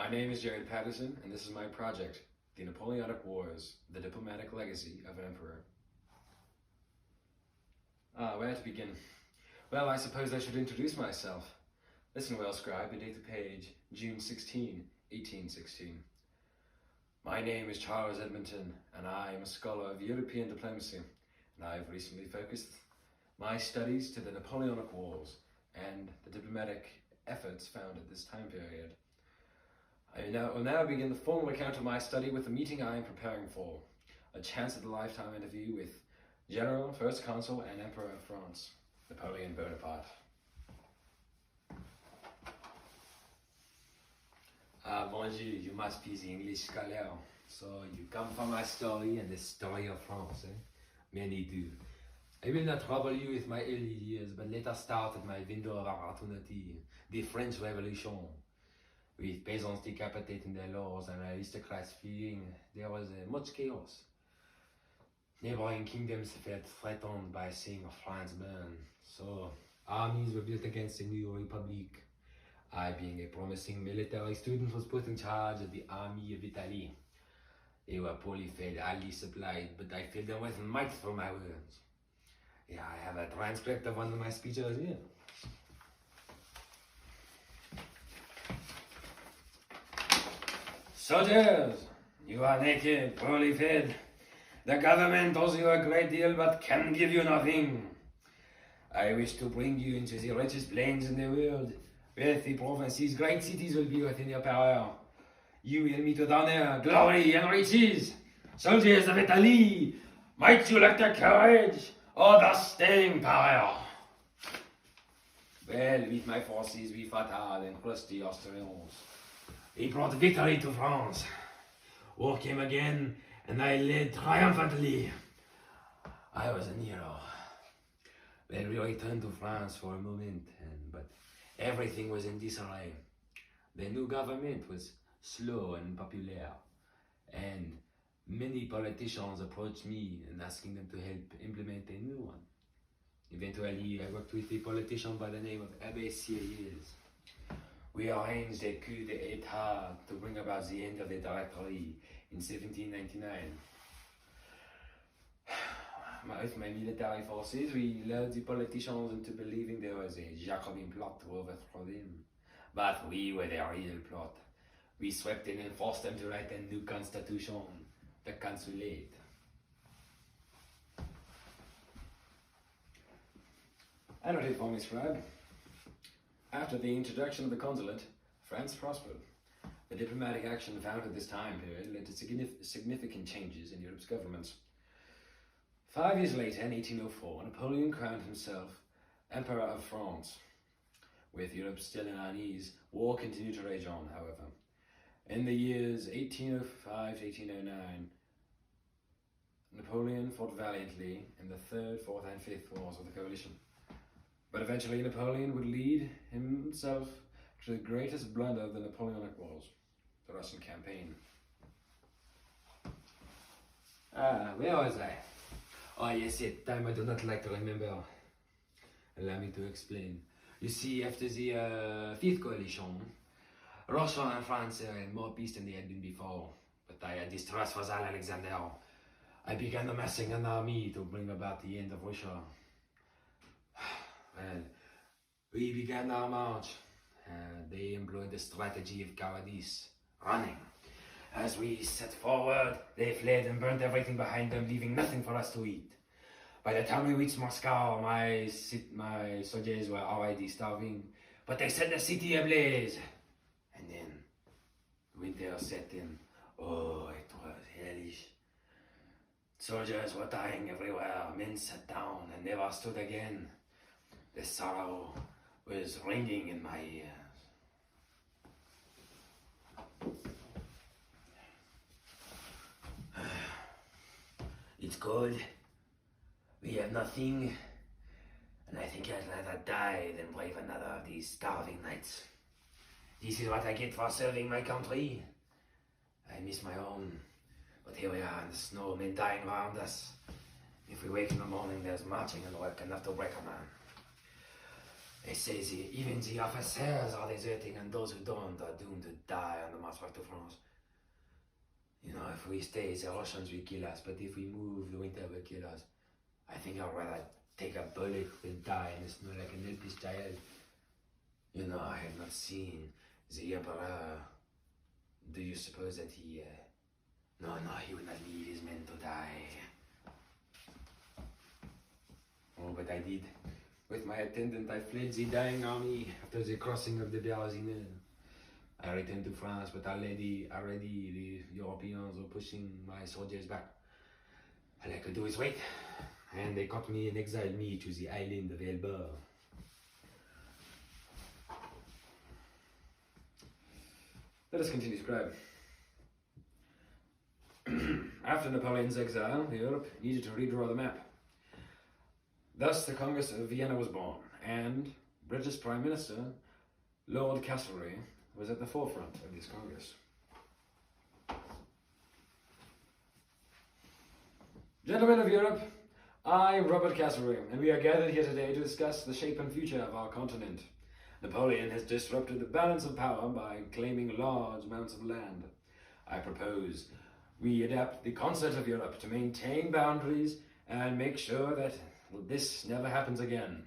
My name is Jared Patterson, and this is my project, The Napoleonic Wars, the Diplomatic Legacy of an Emperor. Where to begin? Well, I suppose I should introduce myself. Listen well, scribe, and date the page, June 16, 1816. My name is Charles Edmonton, and I am a scholar of European diplomacy, and I have recently focused my studies to the Napoleonic Wars and the diplomatic efforts found at this time period. I will now begin the formal account of my study with the meeting I am preparing for, a chance-at-a-lifetime interview with General, First Consul, and Emperor of France, Napoleon Bonaparte. Bonjour, you must be the English scholar, so you come from my story and the story of France, eh? Many do. I will not trouble you with my early years, but let us start at my window of opportunity, the French Revolution. With peasants decapitating their lords and aristocrats fleeing, there was much chaos. Neighboring kingdoms felt threatened by seeing France burn, so armies were built against the new republic. I, being a promising military student, was put in charge of the army of Italy. They were poorly fed, highly supplied, but I filled them with might through my words. Yeah, I have a transcript of one of my speeches here. Soldiers, you are naked, poorly fed. The government owes you a great deal, but can give you nothing. I wish to bring you into the richest plains in the world. With the provinces, great cities will be within your power. You will meet with honor, glory, and riches. Soldiers of Italy, might you lack the courage or the staying power? Well, with my forces, we fought hard and crushed the Austrians. He brought victory to France. War came again, and I led triumphantly. I was a hero. Then we returned to France for a moment, but everything was in disarray. The new government was slow and unpopular, and many politicians approached me and asking them to help implement a new one. Eventually, I worked with a politician by the name of Abbé Sieyès. We arranged a coup d'etat to bring about the end of the Directory in 1799. With my military forces, we lured the politicians into believing there was a Jacobin plot to overthrow them. But we were the real plot. We swept in and forced them to write a new constitution, the Consulate. I noted for me, scribe. After the introduction of the consulate, France prospered. The diplomatic action found at this time period led to significant changes in Europe's governments. 5 years later, in 1804, Napoleon crowned himself Emperor of France. With Europe still in unease, war continued to rage on, however. In the years 1805 to 1809, Napoleon fought valiantly in the Third, Fourth, and Fifth Wars of the Coalition. But eventually Napoleon would lead himself to the greatest blunder of the Napoleonic Wars, the Russian campaign. Where was I? Oh yes, at time I do not like to remember. Allow me to explain. You see, after the Fifth Coalition, Russia and France are in more peace than they had been before. But I had distrust for Tsar Alexander. I began amassing an army to bring about the end of Russia. Well, we began our march. They employed the strategy of cowardice, running. As we set forward, they fled and burnt everything behind them, leaving nothing for us to eat. By the time we reached Moscow, my soldiers were already starving, but they set the city ablaze. And then winter set in. Oh, it was hellish. Soldiers were dying everywhere, men sat down and never stood again. The sorrow was ringing in my ears. It's cold. We have nothing. And I think I'd rather die than brave another of these starving nights. This is what I get for serving my country. I miss my own. But here we are in the snow, men dying around us. If we wake in the morning, there's marching and work enough to break a man. They say even the officers are deserting, and those who don't are doomed to die on the march back to France. You know, if we stay, the Russians will kill us, but if we move, the winter will kill us. I think I'd rather take a bullet than die in the snow like an helpless child. You know, I have not seen the Emperor. Do you suppose that he... No, he would not leave his men to die. Oh, but I did. With my attendant, I fled the dying army after the crossing of the Berezina. I returned to France, but already the Europeans were pushing my soldiers back. All I could do is wait, and they caught me and exiled me to the island of Elba. Let us continue scribe. After Napoleon's exile, Europe needed to redraw the map. Thus, the Congress of Vienna was born, and British Prime Minister Lord Castlereagh was at the forefront of this Congress. Gentlemen of Europe, I, Robert Castlereagh, and we are gathered here today to discuss the shape and future of our continent. Napoleon has disrupted the balance of power by claiming large amounts of land. I propose we adapt the concert of Europe to maintain boundaries and make sure that this never happens again.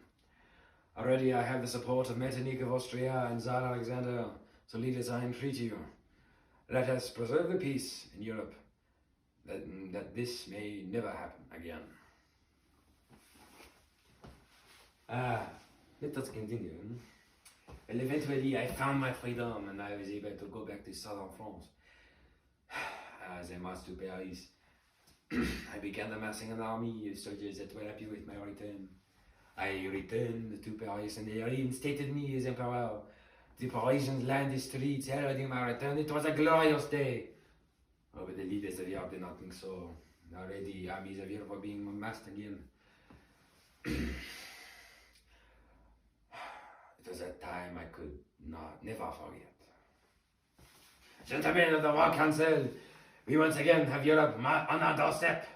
Already I have the support of Metternich of Austria and Tsar Alexander, so leaders, I entreat you, let us preserve the peace in Europe, that this may never happen again. Let us continue. Well, eventually I found my freedom and I was able to go back to southern France. As I marched to Paris, I began amassing an army of soldiers that were happy with my return. I returned to Paris and they reinstated me as emperor. The Parisians lined the streets heralding my return. It was a glorious day. Oh, but the leaders of Europe did not think so. Already armies of Europe were being amassed again. It was a time I could never forget. Gentlemen of the War Council, we once again have Europe on our doorstep.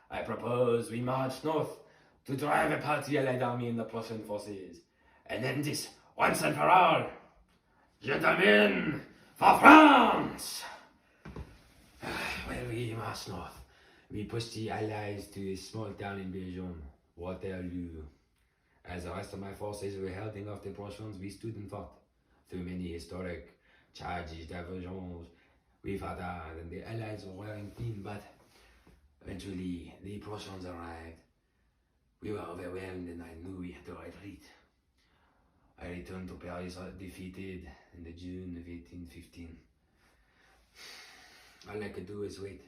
I propose we march north to drive apart the Allied army and the Prussian forces, and end this once and for all. Gentlemen, for France! Well, we march north. We push the Allies to a small town in Belgium, Waterloo. As the rest of my forces were holding off the Prussians, we stood and fought. Through many historic charges, diversions, we fought hard, and the Allies were wearing thin, but eventually the Prussians arrived. We were overwhelmed and I knew we had to retreat. I returned to Paris defeated in the June of 1815. All I could do was wait.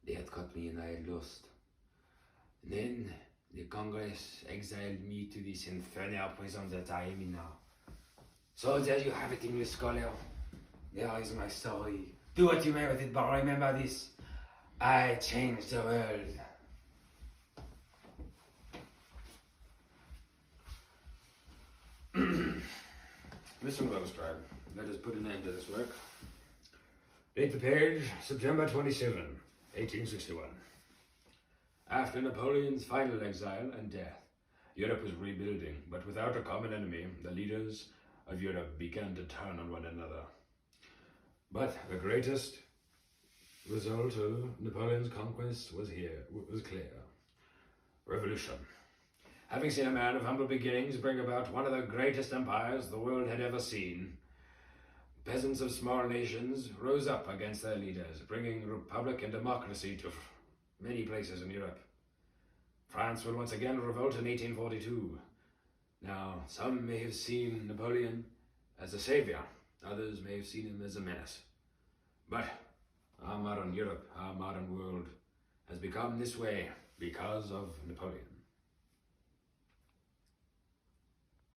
They had caught me and I had lost. And then the Congress exiled me to this infernal prison that I am in now. So there you have it, English scholar. There is my story. Do what you may with it, but remember this. I changed the world. Listen well, scribe. Let us put an end to this work. Date the page, September 27, 1861. After Napoleon's final exile and death, Europe was rebuilding, but without a common enemy, the leaders of Europe began to turn on one another. But the greatest result of Napoleon's conquest was clear. Revolution. Having seen a man of humble beginnings bring about one of the greatest empires the world had ever seen, peasants of small nations rose up against their leaders, bringing republic and democracy to many places in Europe. France would once again revolt in 1842. Now, some may have seen Napoleon as a savior, others may have seen him as a menace. But our modern Europe, our modern world, has become this way because of Napoleon.